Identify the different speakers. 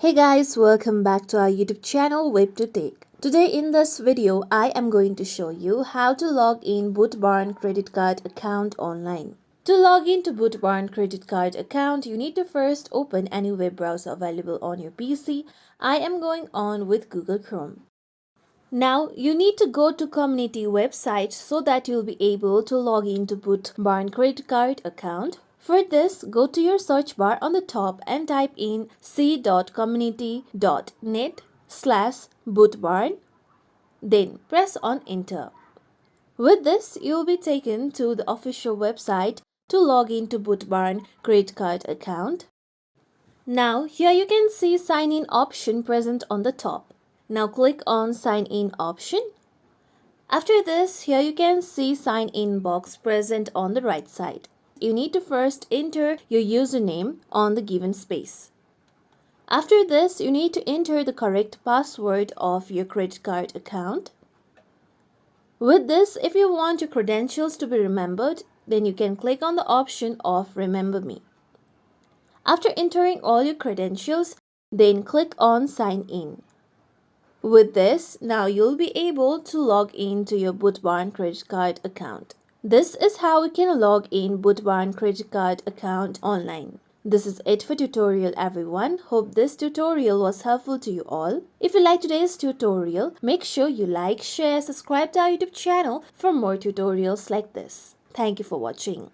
Speaker 1: Hey guys, welcome back to our YouTube channel WebToTech. Today in this video, I am going to show you how to log in Boot Barn credit card account online. To log in to Boot Barn credit card account, you need to first open any web browser available on your PC. I am going on with Google Chrome. Now, you need to go to community website so that you'll be able to log into Boot Barn credit card account. For this, go to your search bar on the top and type in c.community.net/bootbarn. Then press on enter. With this, you will be taken to the official website to log into Boot Barn credit card account. Now, here you can see sign in option present on the top. Now click on sign in option. After this, here you can see sign in box present on the right side. You need to first enter your username on the given space. After this, you need to enter the correct password of your credit card account. With this, if you want your credentials to be remembered, then you can click on the option of Remember Me. After entering all your credentials, then click on Sign In. With this, now you'll be able to log in to your Boot Barn credit card account. This is how we can log in Boot Barn credit card account online. This is it for tutorial everyone. Hope this tutorial was helpful to you all. If you like today's tutorial, make sure you like, share, subscribe to our YouTube channel for more tutorials like this. Thank you for watching.